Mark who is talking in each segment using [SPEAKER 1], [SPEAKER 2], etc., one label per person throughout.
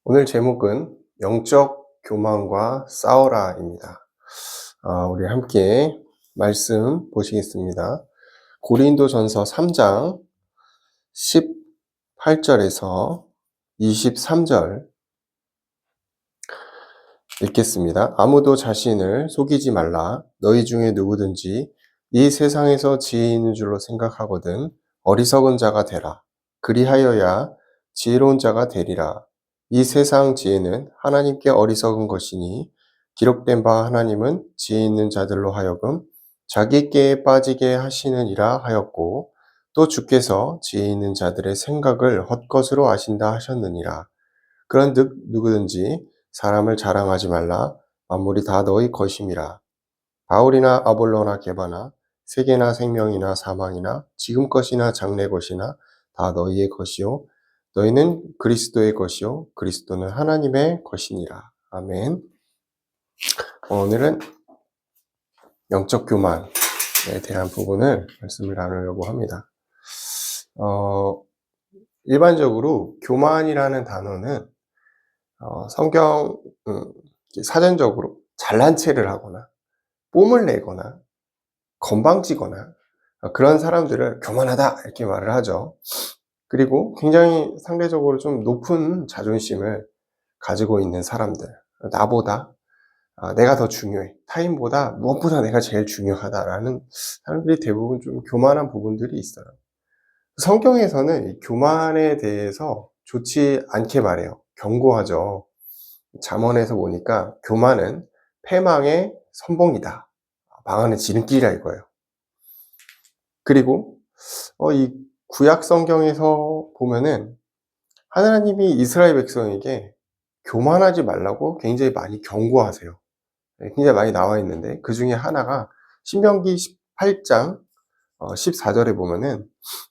[SPEAKER 1] 오늘 제목은 영적 교만과 싸워라입니다. 우리 함께 말씀 보시겠습니다. 고린도전서 3장 18절에서 23절 읽겠습니다. 아무도 자신을 속이지 말라. 너희 중에 누구든지 이 세상에서 지혜 있는 줄로 생각하거든 어리석은 자가 되라. 그리하여야 지혜로운 자가 되리라. 이 세상 지혜는 하나님께 어리석은 것이니 기록된 바 하나님은 지혜 있는 자들로 하여금 자기 꾀에 빠지게 하시느니라 하였고 또 주께서 지혜 있는 자들의 생각을 헛것으로 아신다 하셨느니라. 그런즉 누구든지 사람을 자랑하지 말라. 만물이 다 너희 것임이라. 바울이나 아볼로나 게바나 세계나 생명이나 사망이나 지금 것이나 장래 것이나 다 너희의 것이요 너희는 그리스도의 것이요 그리스도는 하나님의 것이니라. 아멘. 오늘은 영적 교만에 대한 부분을 말씀을 나누려고 합니다. 일반적으로 교만이라는 단어는 성경 사전적으로 잘난 체를 하거나 뽐을 내거나 건방지거나 그런 사람들을 교만하다 이렇게 말을 하죠. 그리고 굉장히 상대적으로 좀 높은 자존심을 가지고 있는 사람들, 나보다 내가 더 중요해, 타인보다 무엇보다 내가 제일 중요하다라는 사람들이 대부분 좀 교만한 부분들이 있어요. 성경에서는 이 교만에 대해서 좋지 않게 말해요. 경고하죠. 잠언에서 보니까 교만은 패망의 선봉이다. 망하는 지름길이라 이거예요. 그리고 이 구약 성경에서 보면은 하나님이 이스라엘 백성에게 교만하지 말라고 굉장히 많이 경고하세요. 굉장히 많이 나와 있는데 그 중에 하나가 신명기 18장 14절에 보면은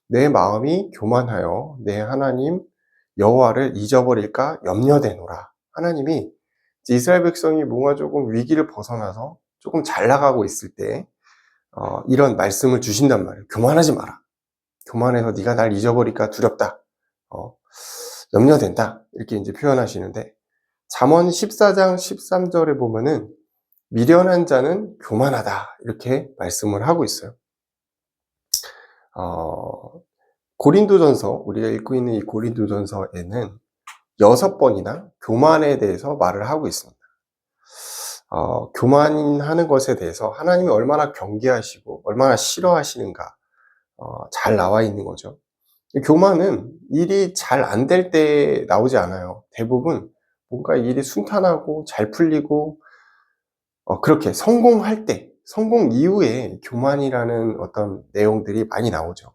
[SPEAKER 1] 내 마음이 교만하여 내 하나님 여호와를 잊어버릴까 염려되노라. 하나님이 이스라엘 백성이 뭔가 조금 위기를 벗어나서 조금 잘 나가고 있을 때 이런 말씀을 주신단 말이에요. 교만하지 마라. 교만해서 네가 날 잊어버릴까 두렵다. 염려된다. 이렇게 이제 표현하시는데 잠언 14장 13절에 보면은 미련한 자는 교만하다. 이렇게 말씀을 하고 있어요. 고린도전서, 우리가 읽고 있는 이 고린도전서에는 6번이나 교만에 대해서 말을 하고 있습니다. 교만하는 것에 대해서 하나님이 얼마나 경계하시고 얼마나 싫어하시는가 잘 나와 있는 거죠. 교만은 일이 잘 안 될 때 나오지 않아요. 대부분 뭔가 일이 순탄하고 잘 풀리고 그렇게 성공할 때, 성공 이후에 교만이라는 어떤 내용들이 많이 나오죠.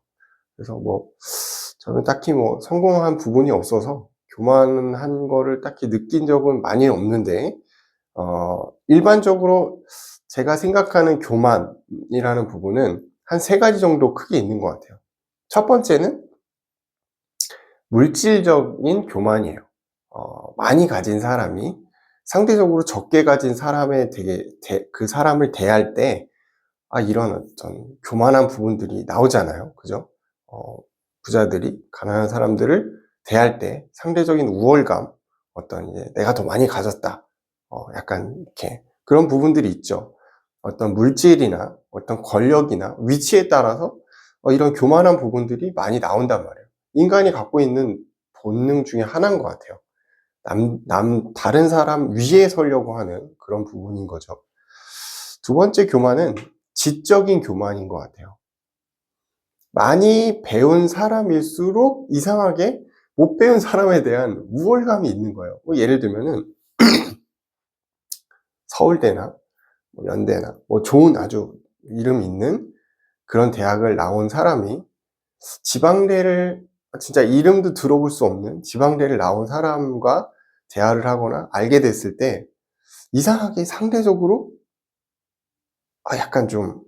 [SPEAKER 1] 그래서 저는 딱히 성공한 부분이 없어서 교만한 거를 딱히 느낀 적은 많이 없는데, 일반적으로 제가 생각하는 교만이라는 부분은 한 3가지 정도 크게 있는 것 같아요. 첫 번째는 물질적인 교만이에요. 많이 가진 사람이 상대적으로 적게 가진 사람에 그 사람을 대할 때, 이런 어떤 교만한 부분들이 나오잖아요. 그죠? 부자들이 가난한 사람들을 대할 때 상대적인 우월감, 어떤 이제 내가 더 많이 가졌다. 약간 이렇게 그런 부분들이 있죠. 어떤 물질이나 어떤 권력이나 위치에 따라서 이런 교만한 부분들이 많이 나온단 말이에요. 인간이 갖고 있는 본능 중에 하나인 것 같아요. 다른 사람 위에 서려고 하는 그런 부분인 거죠. 두 번째 교만은 지적인 교만인 것 같아요. 많이 배운 사람일수록 이상하게 못 배운 사람에 대한 우월감이 있는 거예요. 예를 들면은 서울대나 연대나 좋은 아주 이름 있는 그런 대학을 나온 사람이 지방대를 진짜 이름도 들어볼 수 없는 지방대를 나온 사람과 대화를 하거나 알게 됐을 때 이상하게 상대적으로 약간 좀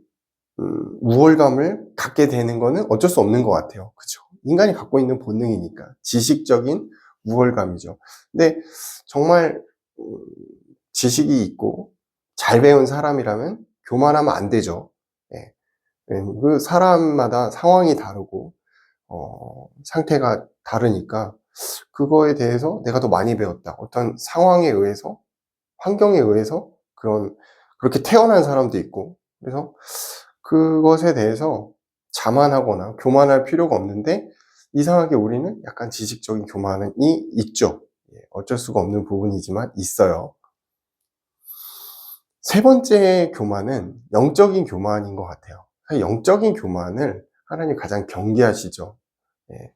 [SPEAKER 1] 우월감을 갖게 되는 거는 어쩔 수 없는 것 같아요. 그죠? 인간이 갖고 있는 본능이니까. 지식적인 우월감이죠. 근데 정말 지식이 있고 잘 배운 사람이라면 교만하면 안 되죠. 예. 그 사람마다 상황이 다르고 상태가 다르니까 그거에 대해서 내가 더 많이 배웠다. 어떤 상황에 의해서, 환경에 의해서 그렇게 태어난 사람도 있고, 그래서 그것에 대해서 자만하거나 교만할 필요가 없는데, 이상하게 우리는 약간 지식적인 교만이 있죠. 어쩔 수가 없는 부분이지만 있어요. 세 번째 교만은 영적인 교만인 것 같아요. 영적인 교만을 하나님 가장 경계하시죠. 예.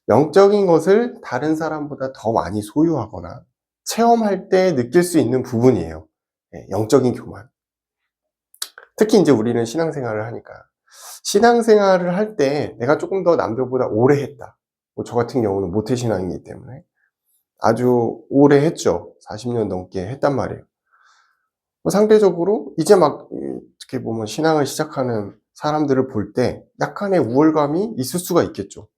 [SPEAKER 1] 영적인 것을 다른 사람보다 더 많이 소유하거나 체험할 때 느낄 수 있는 부분이에요. 영적인 교만. 특히 이제 우리는 신앙생활을 하니까 신앙생활을 할 때 내가 조금 더 남들보다 오래 했다. 저 같은 경우는 모태신앙이기 때문에 아주 오래 했죠. 40년 넘게 했단 말이에요. 상대적으로 이제 막 어떻게 보면 신앙을 시작하는 사람들을 볼 때 약간의 우월감이 있을 수가 있겠죠.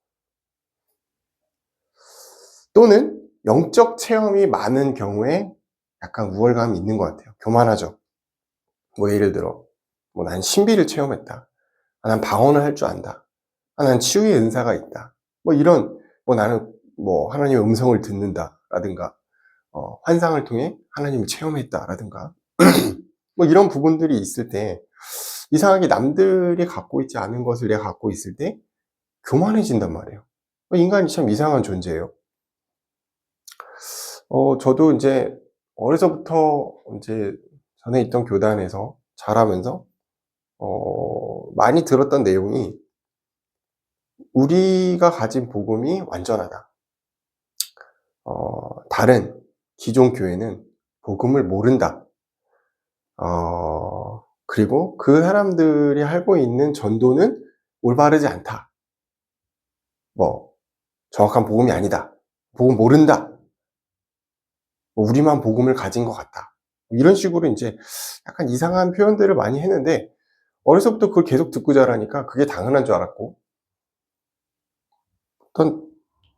[SPEAKER 1] 또는 영적 체험이 많은 경우에 약간 우월감이 있는 것 같아요. 교만하죠. 예를 들어 난 신비를 체험했다. 난 방언을 할 줄 안다. 난 치유의 은사가 있다. 이런 나는 하나님의 음성을 듣는다라든가 환상을 통해 하나님을 체험했다라든가 이런 부분들이 있을 때 이상하게 남들이 갖고 있지 않은 것을 내가 갖고 있을 때 교만해진단 말이에요. 인간이 참 이상한 존재예요. 저도 이제 어려서부터 이제 전에 있던 교단에서 자라면서 많이 들었던 내용이 우리가 가진 복음이 완전하다. 다른 기존 교회는 복음을 모른다. 그리고 그 사람들이 알고 있는 전도는 올바르지 않다. 정확한 복음이 아니다. 복음 모른다. 우리만 복음을 가진 것 같다. 이런 식으로 이제 약간 이상한 표현들을 많이 했는데 어려서부터 그걸 계속 듣고 자라니까 그게 당연한 줄 알았고 어떤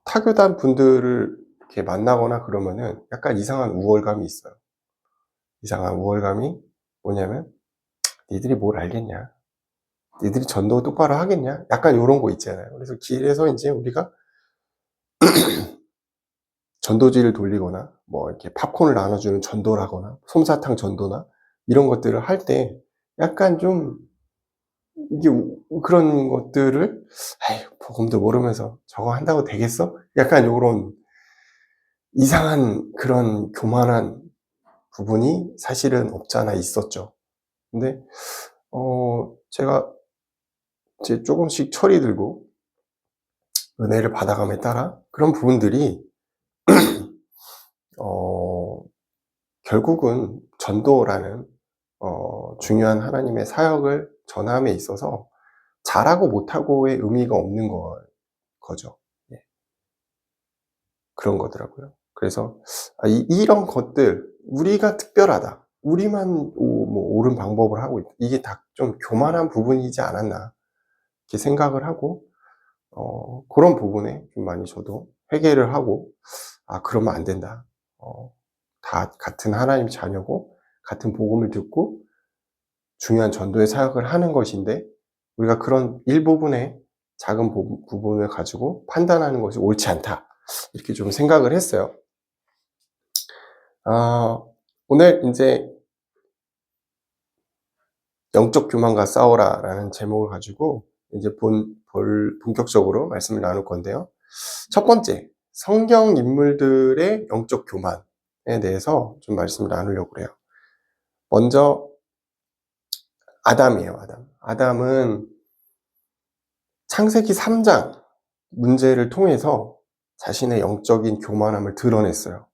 [SPEAKER 1] 타교단 분들을 이렇게 만나거나 그러면은 약간 이상한 우월감이 있어요. 이상한 우월감이 뭐냐면 니들이 뭘 알겠냐? 니들이 전도 똑바로 하겠냐? 약간 요런 거 있잖아요. 그래서 길에서 이제 우리가 전도지를 돌리거나 이렇게 팝콘을 나눠주는 전도를 하거나 솜사탕 전도나 이런 것들을 할 때 약간 좀 이게 그런 것들을 복음도 모르면서 저거 한다고 되겠어? 약간 요런 이상한 그런 교만한 부분이 사실은 없지 않아 있었죠. 근데 제가 이제 조금씩 철이 들고 은혜를 받아감에 따라 그런 부분들이 결국은 전도라는 중요한 하나님의 사역을 전함에 있어서 잘하고 못하고의 의미가 없는 거죠. 예. 그런 거더라고요. 그래서 이런 것들 우리가 특별하다. 우리만 옳은 방법을 하고 있다. 이게 다 좀 교만한 부분이지 않았나 이렇게 생각을 하고 그런 부분에 좀 많이 저도 회개를 하고 그러면 안 된다. 다 같은 하나님 자녀고 같은 복음을 듣고 중요한 전도의 사역을 하는 것인데 우리가 그런 일부분의 작은 부분을 가지고 판단하는 것이 옳지 않다. 이렇게 좀 생각을 했어요. 오늘 이제 영적 교만과 싸워라라는 제목을 가지고 이제 본격적으로 말씀을 나눌 건데요. 첫 번째, 성경 인물들의 영적 교만에 대해서 좀 말씀을 나누려고 해요. 먼저 아담이에요. 아담은 창세기 3장 문제를 통해서 자신의 영적인 교만함을 드러냈어요.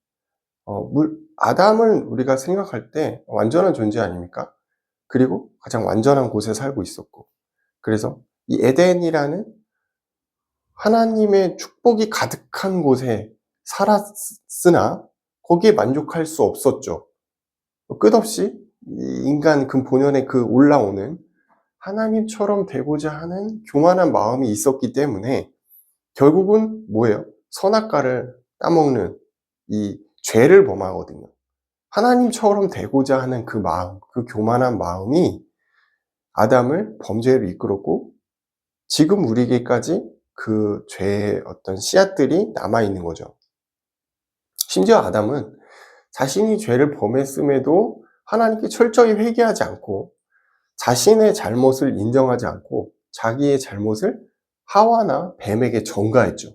[SPEAKER 1] 아담을 우리가 생각할 때 완전한 존재 아닙니까? 그리고 가장 완전한 곳에 살고 있었고, 그래서 이 에덴이라는 하나님의 축복이 가득한 곳에 살았으나 거기에 만족할 수 없었죠. 끝없이 인간 그 본연의 그 올라오는 하나님처럼 되고자 하는 교만한 마음이 있었기 때문에 결국은 뭐예요? 선악과를 따먹는 이 죄를 범하거든요. 하나님처럼 되고자 하는 그 마음, 그 교만한 마음이 아담을 범죄로 이끌었고 지금 우리에게까지 그 죄의 어떤 씨앗들이 남아있는 거죠. 심지어 아담은 자신이 죄를 범했음에도 하나님께 철저히 회개하지 않고 자신의 잘못을 인정하지 않고 자기의 잘못을 하와나 뱀에게 전가했죠.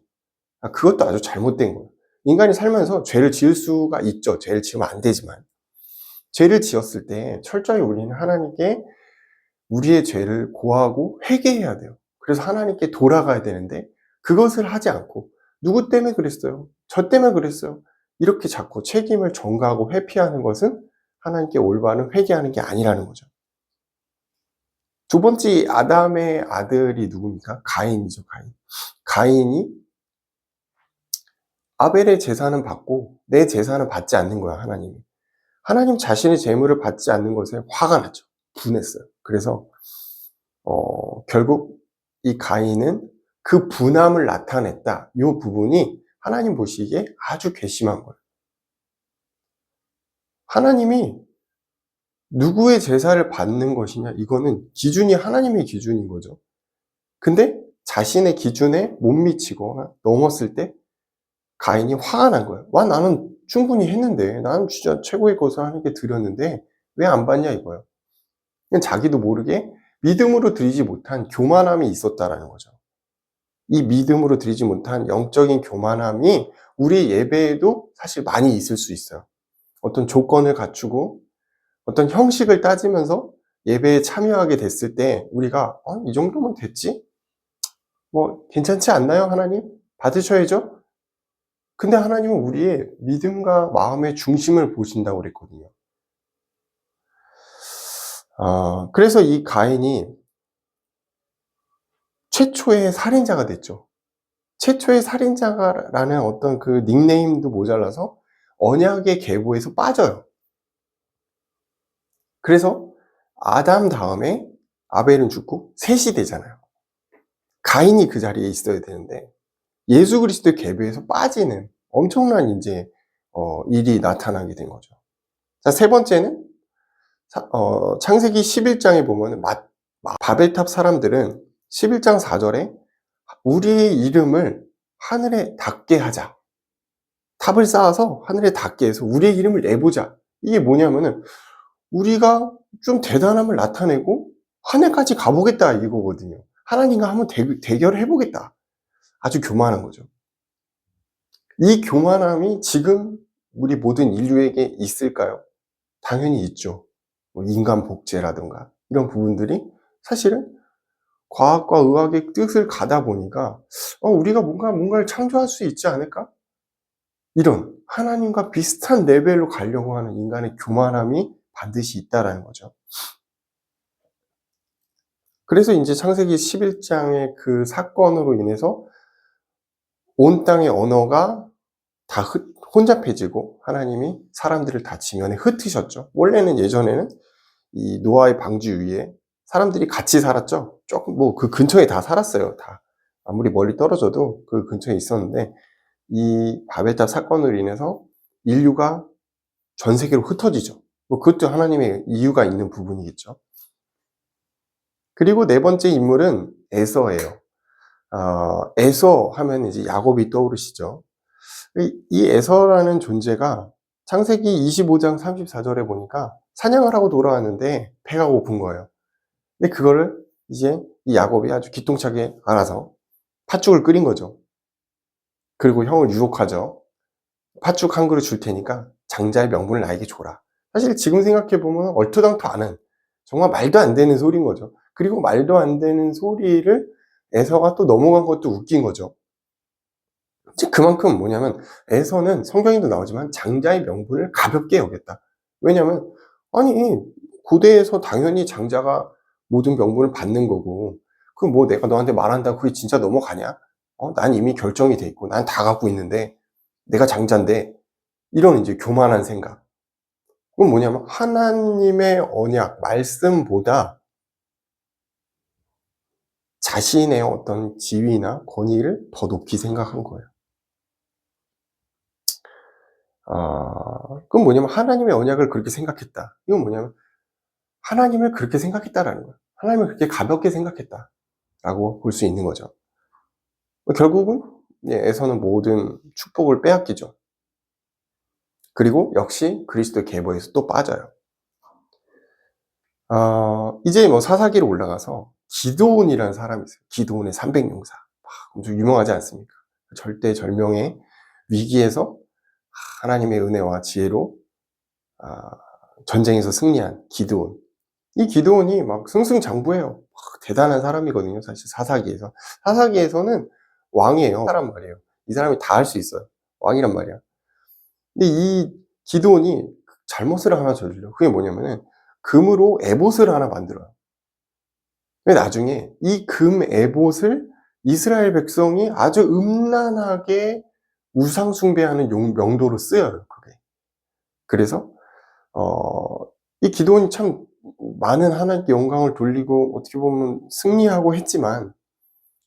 [SPEAKER 1] 그것도 아주 잘못된 거예요. 인간이 살면서 죄를 지을 수가 있죠. 죄를 지으면 안 되지만. 죄를 지었을 때 철저히 우리는 하나님께 우리의 죄를 고하고 회개해야 돼요. 그래서 하나님께 돌아가야 되는데 그것을 하지 않고 누구 때문에 그랬어요? 저 때문에 그랬어요. 이렇게 자꾸 책임을 전가하고 회피하는 것은 하나님께 올바른 회개하는 게 아니라는 거죠. 두 번째 아담의 아들이 누굽니까? 가인이죠. 가인이 아벨의 제사는 받고 내 제사는 받지 않는 거야, 하나님이. 하나님 자신의 제물을 받지 않는 것에 화가 났죠. 분했어요. 그래서 결국 이 가인은 그 분함을 나타냈다. 이 부분이 하나님 보시기에 아주 괘씸한 거예요. 하나님이 누구의 제사를 받는 것이냐, 이거는 기준이 하나님의 기준인 거죠. 근데 자신의 기준에 못 미치고 넘었을 때 가인이 화가 난 거예요. 와, 나는 충분히 했는데, 나는 진짜 최고의 것을 하나님께 드렸는데 왜 안 받냐 이거예요. 자기도 모르게 믿음으로 드리지 못한 교만함이 있었다라는 거죠. 이 믿음으로 드리지 못한 영적인 교만함이 우리 예배에도 사실 많이 있을 수 있어요. 어떤 조건을 갖추고 어떤 형식을 따지면서 예배에 참여하게 됐을 때 우리가 이 정도면 됐지? 뭐 괜찮지 않나요, 하나님? 받으셔야죠? 근데 하나님은 우리의 믿음과 마음의 중심을 보신다고 그랬거든요. 그래서 이 가인이 최초의 살인자가 됐죠. 최초의 살인자라는 어떤 그 닉네임도 모자라서 언약의 계보에서 빠져요. 그래서 아담 다음에 아벨은 죽고 셋이 되잖아요. 가인이 그 자리에 있어야 되는데 예수 그리스도의 계보에서 빠지는 엄청난 이제 일이 나타나게 된 거죠. 자, 세 번째는 창세기 11장에 보면 바벨탑 사람들은 11장 4절에 우리의 이름을 하늘에 닿게 하자. 탑을 쌓아서 하늘에 닿게 해서 우리의 이름을 내보자. 이게 뭐냐면은 우리가 좀 대단함을 나타내고 하늘까지 가보겠다 이거거든요. 하나님과 한번 대결을 해보겠다. 아주 교만한 거죠. 이 교만함이 지금 우리 모든 인류에게 있을까요? 당연히 있죠. 뭐 인간 복제라든가 이런 부분들이 사실은 과학과 의학의 뜻을 가다 보니까 우리가 뭔가를 창조할 수 있지 않을까? 이런 하나님과 비슷한 레벨로 가려고 하는 인간의 교만함이 반드시 있다라는 거죠. 그래서 이제 창세기 11장의 그 사건으로 인해서 온 땅의 언어가 다 혼잡해지고 하나님이 사람들을 다 지면에 흩으셨죠. 원래는 예전에는 이 노아의 방주 위에 사람들이 같이 살았죠. 조금 뭐 그 근처에 다 살았어요. 다 아무리 멀리 떨어져도 그 근처에 있었는데 이 바벨탑 사건으로 인해서 인류가 전 세계로 흩어지죠. 뭐 그것도 하나님의 이유가 있는 부분이겠죠. 그리고 네 번째 인물은 에서예요. 에서 하면 이제 야곱이 떠오르시죠. 이 에서라는 존재가 창세기 25장 34절에 보니까 사냥을 하고 돌아왔는데 배가 고픈 거예요. 근데 그거를 이제 이 야곱이 아주 기똥차게 알아서 팥죽을 끓인 거죠. 그리고 형을 유혹하죠. 팥죽 한 그릇 줄 테니까 장자의 명분을 나에게 줘라. 사실 지금 생각해보면 얼토당토 않은 정말 말도 안 되는 소리인 거죠. 그리고 말도 안 되는 소리를 에서가 또 넘어간 것도 웃긴 거죠. 즉 그만큼 뭐냐면 에서는 성경에도 나오지만 장자의 명분을 가볍게 여겼다. 왜냐하면 아니 고대에서 당연히 장자가 모든 명분을 받는 거고 그 뭐 내가 너한테 말한다고 그게 진짜 넘어가냐? 난 이미 결정이 돼 있고 난 다 갖고 있는데 내가 장자인데 이런 이제 교만한 생각. 그건 뭐냐면 하나님의 언약 말씀보다 자신의 어떤 지위나 권위를 더 높이 생각한 거예요. 그건 뭐냐면 하나님의 언약을 그렇게 생각했다. 이건 뭐냐면 하나님을 그렇게 생각했다라는 거예요. 하나님을 그렇게 가볍게 생각했다라고 볼 수 있는 거죠. 결국은 에서는 모든 축복을 빼앗기죠. 그리고 역시 그리스도의 계보에서 또 빠져요. 이제 사사기로 올라가서 기드온이라는 사람이 있어요. 기드온의 300용사. 엄청 유명하지 않습니까? 절대절명의 위기에서 하나님의 은혜와 지혜로 전쟁에서 승리한 기드온. 이 기드온이 막 승승장구해요. 대단한 사람이거든요. 사실 사사기에서. 사사기에서는 왕이에요. 사람 말이에요. 이 사람이 다 할 수 있어요. 왕이란 말이야. 근데 이 기드온이 잘못을 하나 저질러. 그게 뭐냐면은 금으로 에봇을 하나 만들어요. 근데 나중에 이 금 에봇을 이스라엘 백성이 아주 음란하게 우상 숭배하는 명도로 쓰여요. 그게. 그래서 이 기드온이 참 많은 하나님께 영광을 돌리고 어떻게 보면 승리하고 했지만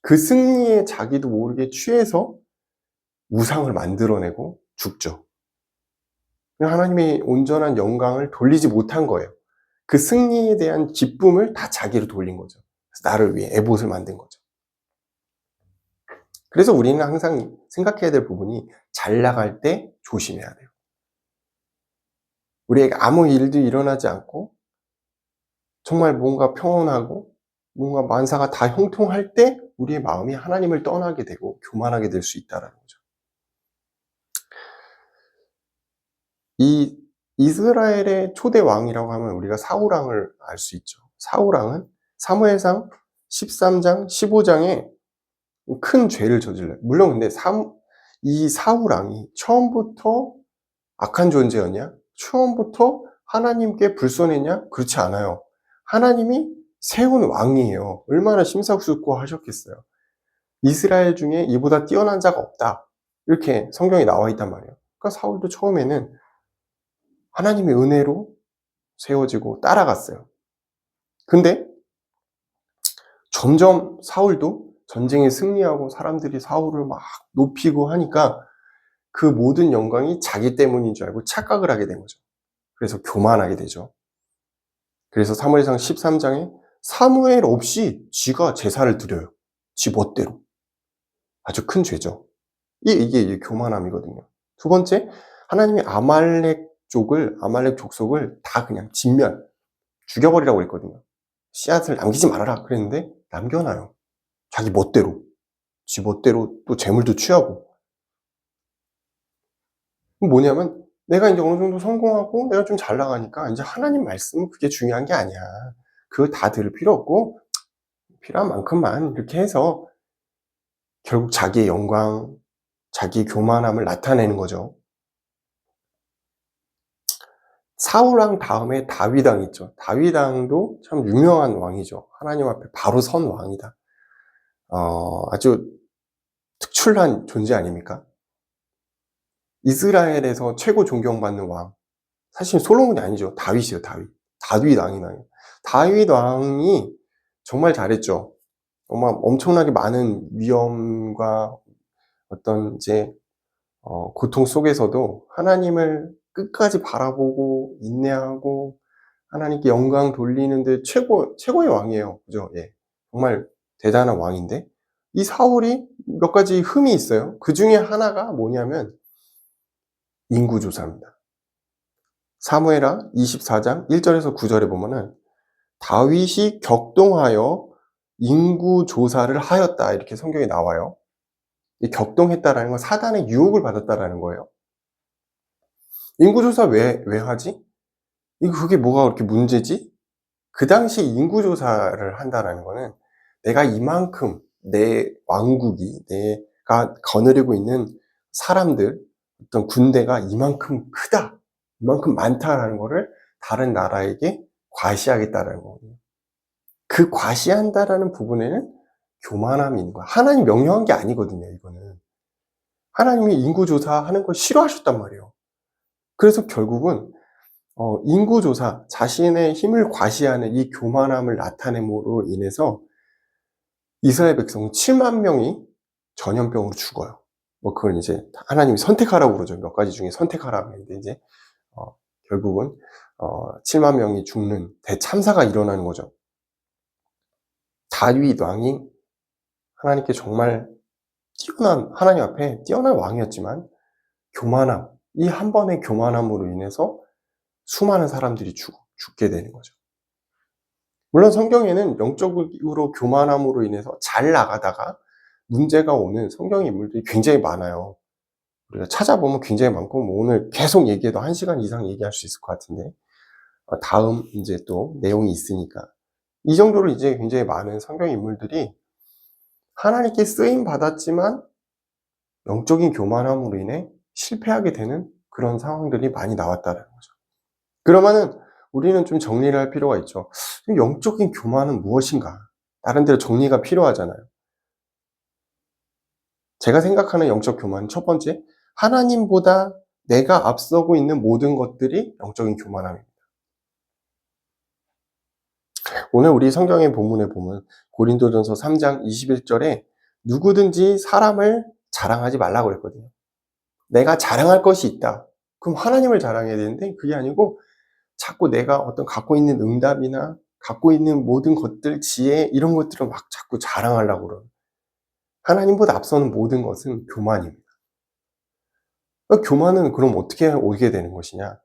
[SPEAKER 1] 그 승리에 자기도 모르게 취해서 우상을 만들어내고 죽죠. 하나님의 온전한 영광을 돌리지 못한 거예요. 그 승리에 대한 기쁨을 다 자기로 돌린 거죠. 그래서 나를 위해 에봇을 만든 거죠. 그래서 우리는 항상 생각해야 될 부분이 잘 나갈 때 조심해야 돼요. 우리에게 아무 일도 일어나지 않고 정말 뭔가 평온하고 뭔가 만사가 다 형통할 때 우리의 마음이 하나님을 떠나게 되고 교만하게 될 수 있다는 거죠. 이 이스라엘의 초대 왕이라고 하면 우리가 사울왕을 알 수 있죠. 사울왕은 사무엘상 13장, 15장에 큰 죄를 저질러요. 물론 근데 이 사울왕이 처음부터 악한 존재였냐? 처음부터 하나님께 불손했냐? 그렇지 않아요. 하나님이 세운 왕이에요. 얼마나 심사숙고하셨겠어요. 이스라엘 중에 이보다 뛰어난 자가 없다. 이렇게 성경에 나와 있단 말이에요. 그러니까 사울도 처음에는 하나님의 은혜로 세워지고 따라갔어요. 근데 점점 사울도 전쟁에 승리하고 사람들이 사울을 막 높이고 하니까 그 모든 영광이 자기 때문인 줄 알고 착각을 하게 된 거죠. 그래서 교만하게 되죠. 그래서 사무엘상 13장에 사무엘 없이 지가 제사를 드려요. 지 멋대로. 아주 큰 죄죠. 이게 교만함이거든요. 두 번째, 하나님이 아말렉 족속을 다 그냥 죽여버리라고 했거든요. 씨앗을 남기지 말아라 그랬는데 남겨놔요. 자기 멋대로. 지 멋대로 또 재물도 취하고. 뭐냐면 내가 이제 어느 정도 성공하고 내가 좀 잘 나가니까 이제 하나님 말씀은 그게 중요한 게 아니야. 그거 다 들을 필요 없고 필요한 만큼만 이렇게 해서 결국 자기의 영광, 자기의 교만함을 나타내는 거죠. 사울왕 다음에 다윗왕 있죠. 다윗왕도 참 유명한 왕이죠. 하나님 앞에 바로 선 왕이다. 아주 특출난 존재 아닙니까? 이스라엘에서 최고 존경받는 왕. 사실 솔로몬이 아니죠. 다윗이에요, 다윗. 다윗 왕이나요. 다윗 왕이 정말 잘했죠. 정말 엄청나게 많은 위험과 어떤 고통 속에서도 하나님을 끝까지 바라보고 인내하고 하나님께 영광 돌리는데 최고의 왕이에요. 그죠? 예. 정말 대단한 왕인데 이 사울이 몇 가지 흠이 있어요. 그 중에 하나가 뭐냐면 인구조사입니다. 사무엘하 24장 1절에서 9절에 보면은 다윗이 격동하여 인구조사를 하였다 이렇게 성경에 나와요. 이 격동했다라는 건 사단의 유혹을 받았다라는 거예요. 인구조사 왜 하지? 그게 뭐가 그렇게 문제지? 그 당시 인구조사를 한다라는 거는 내가 이만큼 내 왕국이 내가 거느리고 있는 사람들 어떤 군대가 이만큼 크다, 이만큼 많다라는 거를 다른 나라에게 과시하겠다라는 거거든요. 그 과시한다라는 부분에는 교만함이 있는 거야. 하나님 명령한 게 아니거든요, 이거는. 하나님이 인구조사하는 걸 싫어하셨단 말이에요. 그래서 결국은 인구조사, 자신의 힘을 과시하는 이 교만함을 나타냄으로 인해서 이스라엘 백성 7만 명이 전염병으로 죽어요. 그걸 이제 하나님이 선택하라고 그러죠. 몇 가지 중에 선택하라고 했는데 이제 결국은 7만 명이 죽는 대참사가 일어나는 거죠. 다윗 왕이 하나님께 정말 하나님 앞에 뛰어난 왕이었지만 교만함, 이 한 번의 교만함으로 인해서 수많은 사람들이 죽게 되는 거죠. 물론 성경에는 영적으로 교만함으로 인해서 잘 나가다가 문제가 오는 성경의 인물들이 굉장히 많아요. 우리가 찾아보면 굉장히 많고, 뭐 오늘 계속 얘기해도 1시간 이상 얘기할 수 있을 것 같은데, 다음 이제 또 내용이 있으니까. 이 정도로 이제 굉장히 많은 성경 인물들이 하나님께 쓰임 받았지만 영적인 교만함으로 인해 실패하게 되는 그런 상황들이 많이 나왔다는 거죠. 그러면은 우리는 좀 정리를 할 필요가 있죠. 영적인 교만은 무엇인가? 나름대로 정리가 필요하잖아요. 제가 생각하는 영적 교만은 첫 번째, 하나님보다 내가 앞서고 있는 모든 것들이 영적인 교만함입니다. 오늘 우리 성경의 본문에 보면 고린도전서 3장 21절에 누구든지 사람을 자랑하지 말라고 그랬거든요. 내가 자랑할 것이 있다. 그럼 하나님을 자랑해야 되는데 그게 아니고 자꾸 내가 어떤 갖고 있는 응답이나 갖고 있는 모든 것들, 지혜 이런 것들을 막 자꾸 자랑하려고 그러는. 하나님보다 앞서는 모든 것은 교만입니다. 교만은 그럼 어떻게 오게 되는 것이냐?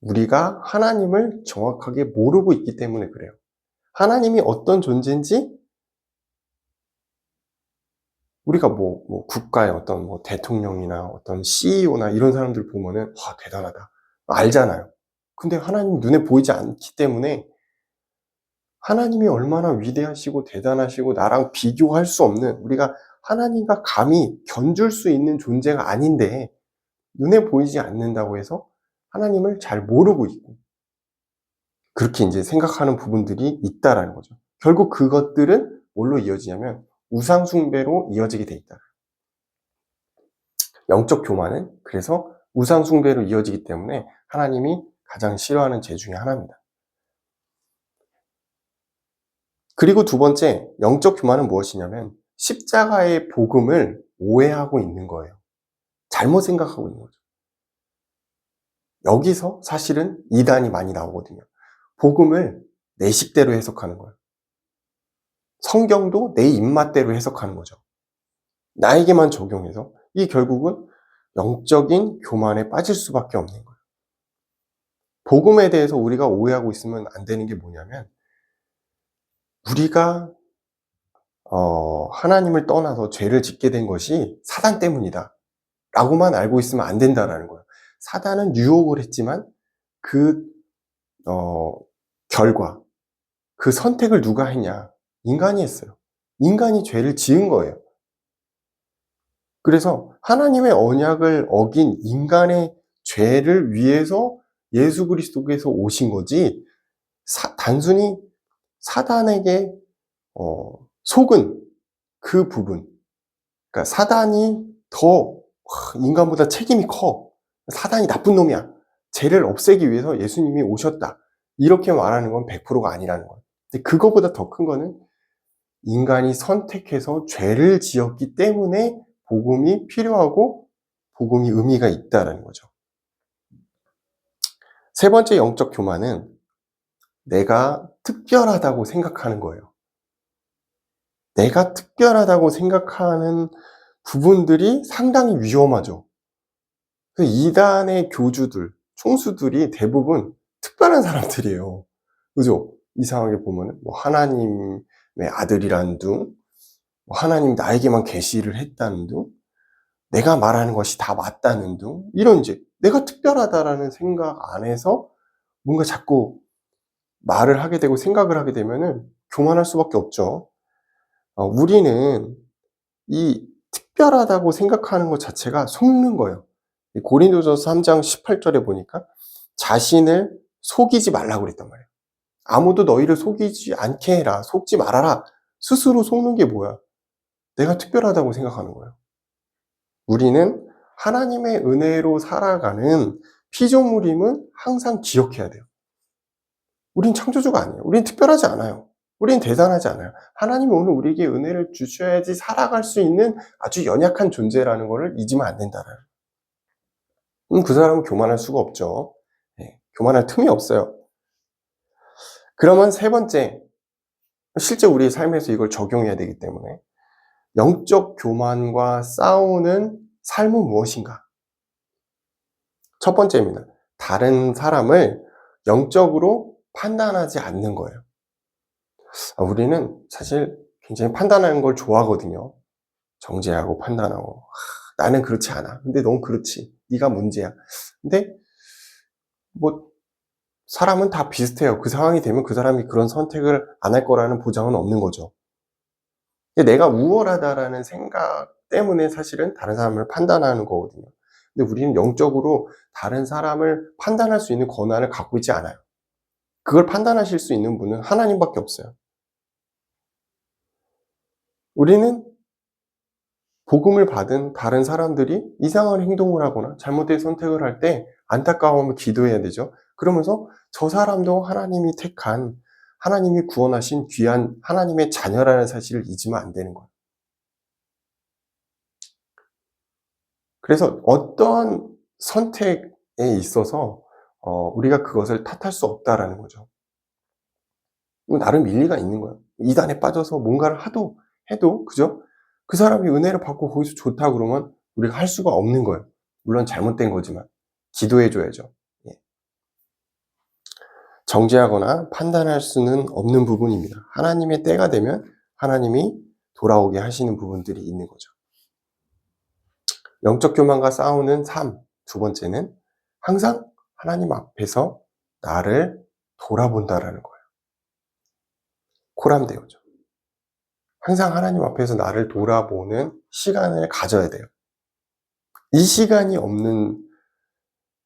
[SPEAKER 1] 우리가 하나님을 정확하게 모르고 있기 때문에 그래요. 하나님이 어떤 존재인지 우리가 국가의 어떤 대통령이나 어떤 CEO나 이런 사람들 보면은, 와, 대단하다. 알잖아요. 근데 하나님 눈에 보이지 않기 때문에 하나님이 얼마나 위대하시고 대단하시고 나랑 비교할 수 없는, 우리가 하나님과 감히 견줄 수 있는 존재가 아닌데 눈에 보이지 않는다고 해서 하나님을 잘 모르고 있고, 그렇게 이제 생각하는 부분들이 있다라는 거죠. 결국 그것들은 뭘로 이어지냐면 우상숭배로 이어지게 돼 있다. 영적 교만은 그래서 우상숭배로 이어지기 때문에 하나님이 가장 싫어하는 죄 중에 하나입니다. 그리고 두 번째, 영적 교만은 무엇이냐면 십자가의 복음을 오해하고 있는 거예요. 잘못 생각하고 있는 거죠. 여기서 사실은 이단이 많이 나오거든요. 복음을 내 식대로 해석하는 거예요. 성경도 내 입맛대로 해석하는 거죠. 나에게만 적용해서, 이 결국은 영적인 교만에 빠질 수밖에 없는 거예요. 복음에 대해서 우리가 오해하고 있으면 안 되는 게 뭐냐면, 우리가 하나님을 떠나서 죄를 짓게 된 것이 사단 때문이다 라고만 알고 있으면 안 된다라는 거예요. 사단은 유혹을 했지만 그 결과, 그 선택을 누가 했냐? 인간이 했어요. 인간이 죄를 지은 거예요. 그래서 하나님의 언약을 어긴 인간의 죄를 위해서 예수 그리스도께서 오신 거지, 단순히 사단에게 속은 그 부분, 그러니까 사단이 더 인간보다 책임이 커, 사단이 나쁜 놈이야, 죄를 없애기 위해서 예수님이 오셨다, 이렇게 말하는 건 100%가 아니라는 거예요. 근데 그거보다 더 큰 거는 인간이 선택해서 죄를 지었기 때문에 복음이 필요하고 복음이 의미가 있다는 거죠. 세 번째 영적 교만은 내가 특별하다고 생각하는 거예요. 내가 특별하다고 생각하는 부분들이 상당히 위험하죠. 이단의 교주들, 총수들이 대부분 특별한 사람들이에요. 그죠? 이상하게 보면 하나님의 아들이라는 둥, 하나님 나에게만 계시를 했다는 둥, 내가 말하는 것이 다 맞다는 둥, 이런 이제 내가 특별하다라는 생각 안에서 뭔가 자꾸 말을 하게 되고 생각을 하게 되면은 교만할 수밖에 없죠. 우리는 이 특별하다고 생각하는 것 자체가 속는 거예요. 고린도전서 3장 18절에 보니까 자신을 속이지 말라고 그랬단 말이에요. 아무도 너희를 속이지 않게 해라, 속지 말아라. 스스로 속는 게 뭐야? 내가 특별하다고 생각하는 거예요. 우리는 하나님의 은혜로 살아가는 피조물임을 항상 기억해야 돼요. 우린 창조주가 아니에요. 우린 특별하지 않아요. 우린 대단하지 않아요. 하나님이 오늘 우리에게 은혜를 주셔야지 살아갈 수 있는 아주 연약한 존재라는 것을 잊으면 안 된다는. 그 사람은 교만할 수가 없죠. 네, 교만할 틈이 없어요. 그러면 세 번째, 실제 우리 삶에서 이걸 적용해야 되기 때문에 영적 교만과 싸우는 삶은 무엇인가? 첫 번째입니다. 다른 사람을 영적으로 판단하지 않는 거예요. 우리는 사실 굉장히 판단하는 걸 좋아하거든요. 정죄하고 판단하고. 나는 그렇지 않아. 근데 넌 그렇지. 네가 문제야. 근데 뭐 사람은 다 비슷해요. 그 상황이 되면 그 사람이 그런 선택을 안 할 거라는 보장은 없는 거죠. 근데 내가 우월하다라는 생각 때문에 사실은 다른 사람을 판단하는 거거든요. 근데 우리는 영적으로 다른 사람을 판단할 수 있는 권한을 갖고 있지 않아요. 그걸 판단하실 수 있는 분은 하나님밖에 없어요. 우리는 복음을 받은 다른 사람들이 이상한 행동을 하거나 잘못된 선택을 할 때 안타까워하며 기도해야 되죠. 그러면서 저 사람도 하나님이 택한, 하나님이 구원하신 귀한 하나님의 자녀라는 사실을 잊으면 안 되는 거예요. 그래서 어떠한 선택에 있어서 우리가 그것을 탓할 수 없다라는 거죠. 나름 일리가 있는 거예요. 이단에 빠져서 뭔가를 해도 그죠? 그 사람이 은혜를 받고 거기서 좋다 그러면 우리가 할 수가 없는 거예요. 물론 잘못된 거지만 기도해 줘야죠. 예. 정죄하거나 판단할 수는 없는 부분입니다. 하나님의 때가 되면 하나님이 돌아오게 하시는 부분들이 있는 거죠. 영적 교만과 싸우는 삶. 두 번째는 항상 하나님 앞에서 나를 돌아본다라는 거예요. 코람데오죠. 항상 하나님 앞에서 나를 돌아보는 시간을 가져야 돼요. 이 시간이 없는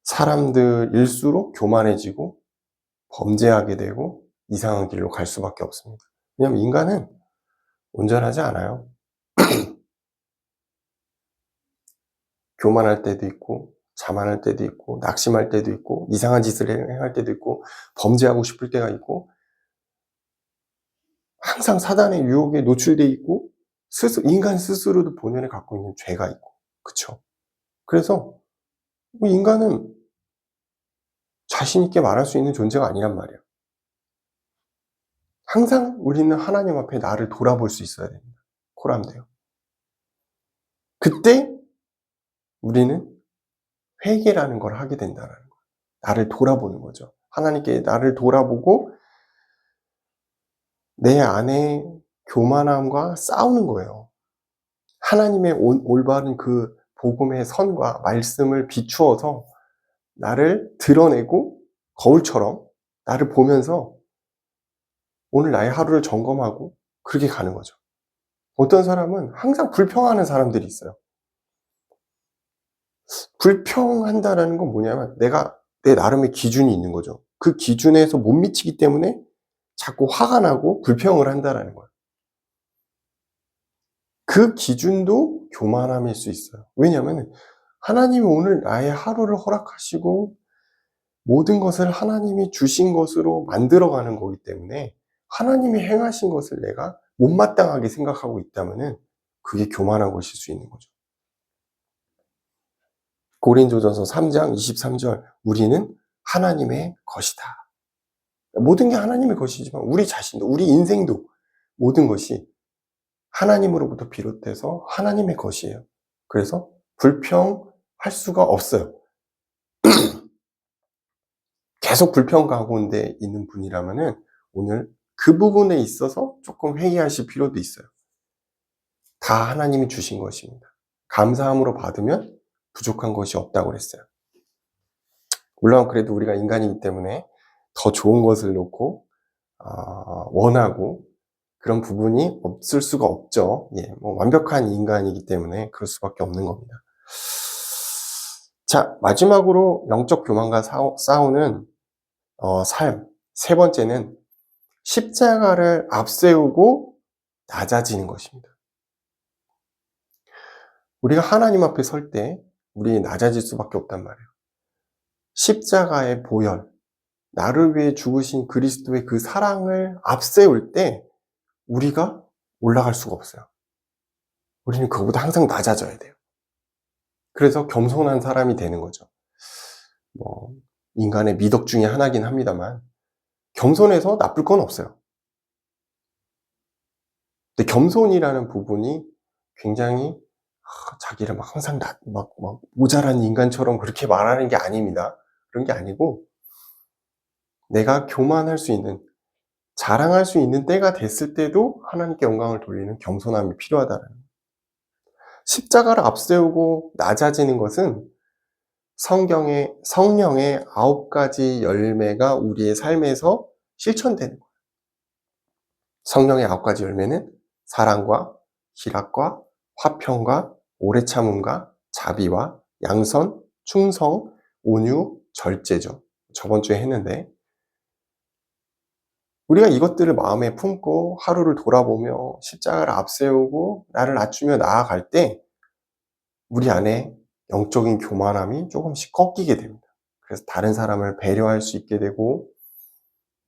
[SPEAKER 1] 사람들일수록 교만해지고 범죄하게 되고 이상한 길로 갈 수밖에 없습니다. 왜냐하면 인간은 온전하지 않아요. 교만할 때도 있고 자만할 때도 있고 낙심할 때도 있고 이상한 짓을 행할 때도 있고 범죄하고 싶을 때가 있고 항상 사단의 유혹에 노출돼 있고 인간 스스로도 본연에 갖고 있는 죄가 있고 그쵸? 그래서 인간은 자신 있게 말할 수 있는 존재가 아니란 말이에요. 항상 우리는 하나님 앞에 나를 돌아볼 수 있어야 됩니다. 코람데요. 그때 우리는 회개라는 걸 하게 된다는 거예요. 나를 돌아보는 거죠. 하나님께 나를 돌아보고 내 안에 교만함과 싸우는 거예요. 하나님의 올바른 그 복음의 선과 말씀을 비추어서 나를 드러내고 거울처럼 나를 보면서 오늘 나의 하루를 점검하고 그렇게 가는 거죠. 어떤 사람은 항상 불평하는 사람들이 있어요. 불평한다라는 건 뭐냐면 내가 내 나름의 기준이 있는 거죠. 그 기준에서 못 미치기 때문에 자꾸 화가 나고 불평을 한다라는 거예요. 그 기준도 교만함일 수 있어요. 왜냐하면 하나님이 오늘 나의 하루를 허락하시고 모든 것을 하나님이 주신 것으로 만들어가는 거기 때문에 하나님이 행하신 것을 내가 못마땅하게 생각하고 있다면 그게 교만한 것일 수 있는 거죠. 고린도전서 3장 23절 우리는 하나님의 것이다. 모든 게 하나님의 것이지만 우리 자신도 우리 인생도 모든 것이 하나님으로부터 비롯돼서 하나님의 것이에요. 그래서 불평할 수가 없어요. 계속 불평 가운데 있는 분이라면은 오늘 그 부분에 있어서 조금 회의하실 필요도 있어요. 다 하나님이 주신 것입니다. 감사함으로 받으면 부족한 것이 없다고 그랬어요. 물론 그래도 우리가 인간이기 때문에 더 좋은 것을 놓고 원하고 그런 부분이 없을 수가 없죠. 완벽한 인간이기 때문에 그럴 수밖에 없는 겁니다. 자, 마지막으로 영적 교만과 싸우는 삶. 세 번째는 십자가를 앞세우고 낮아지는 것입니다. 우리가 하나님 앞에 설 때 우리 낮아질 수밖에 없단 말이에요. 십자가의 보혈, 나를 위해 죽으신 그리스도의 그 사랑을 앞세울 때 우리가 올라갈 수가 없어요. 우리는 그거보다 항상 낮아져야 돼요. 그래서 겸손한 사람이 되는 거죠. 인간의 미덕 중에 하나긴 합니다만 겸손해서 나쁠 건 없어요. 근데 겸손이라는 부분이 굉장히 자기를 막 항상 막 모자란 인간처럼 그렇게 말하는 게 아닙니다. 그런 게 아니고 내가 교만할 수 있는, 자랑할 수 있는 때가 됐을 때도 하나님께 영광을 돌리는 겸손함이 필요하다는 거예요. 십자가를 앞세우고 낮아지는 것은 성령의 9가지 열매가 우리의 삶에서 실천되는 거예요. 성령의 9가지 열매는 사랑과 희락과 화평과 오래 참음과 자비와 양선, 충성, 온유, 절제죠. 저번 주에 했는데 우리가 이것들을 마음에 품고 하루를 돌아보며 십자가를 앞세우고 나를 낮추며 나아갈 때 우리 안에 영적인 교만함이 조금씩 꺾이게 됩니다. 그래서 다른 사람을 배려할 수 있게 되고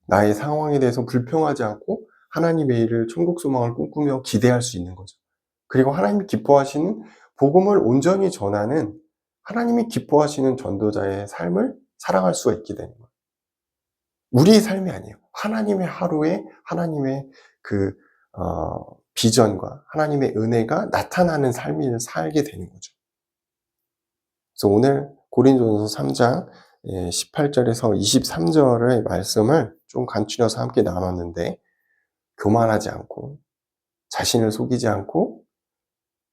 [SPEAKER 1] 나의 상황에 대해서 불평하지 않고 하나님의 일을, 천국 소망을 꿈꾸며 기대할 수 있는 거죠. 그리고 하나님이 기뻐하시는 복음을 온전히 전하는, 하나님이 기뻐하시는 전도자의 삶을 살아갈 수가 있게 되는 거예요. 우리의 삶이 아니에요. 하나님의 하루에 하나님의 그 비전과 하나님의 은혜가 나타나는 삶을 살게 되는 거죠. 그래서 오늘 고린도전서 3장 18절에서 23절의 말씀을 좀 간추려서 함께 나눴는데, 교만하지 않고 자신을 속이지 않고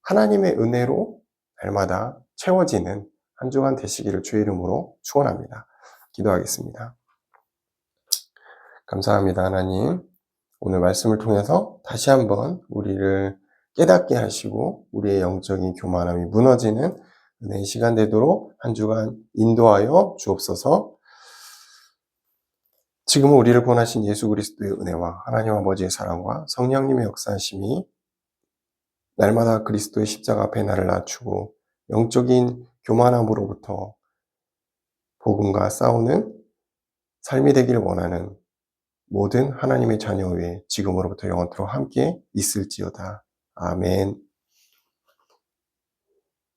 [SPEAKER 1] 하나님의 은혜로 날마다 채워지는 한 주간 되시기를 주의 이름으로 축원합니다. 기도하겠습니다. 감사합니다, 하나님. 오늘 말씀을 통해서 다시 한번 우리를 깨닫게 하시고 우리의 영적인 교만함이 무너지는 은혜의 시간 되도록 한 주간 인도하여 주옵소서. 지금은 우리를 구원하신 예수 그리스도의 은혜와 하나님 아버지의 사랑과 성령님의 역사하심이 날마다 그리스도의 십자가 앞에 나를 낮추고 영적인 교만함으로부터 복음과 싸우는 삶이 되기를 원하는 모든 하나님의 자녀 위에 지금으로부터 영원토록 함께 있을지어다. 아멘.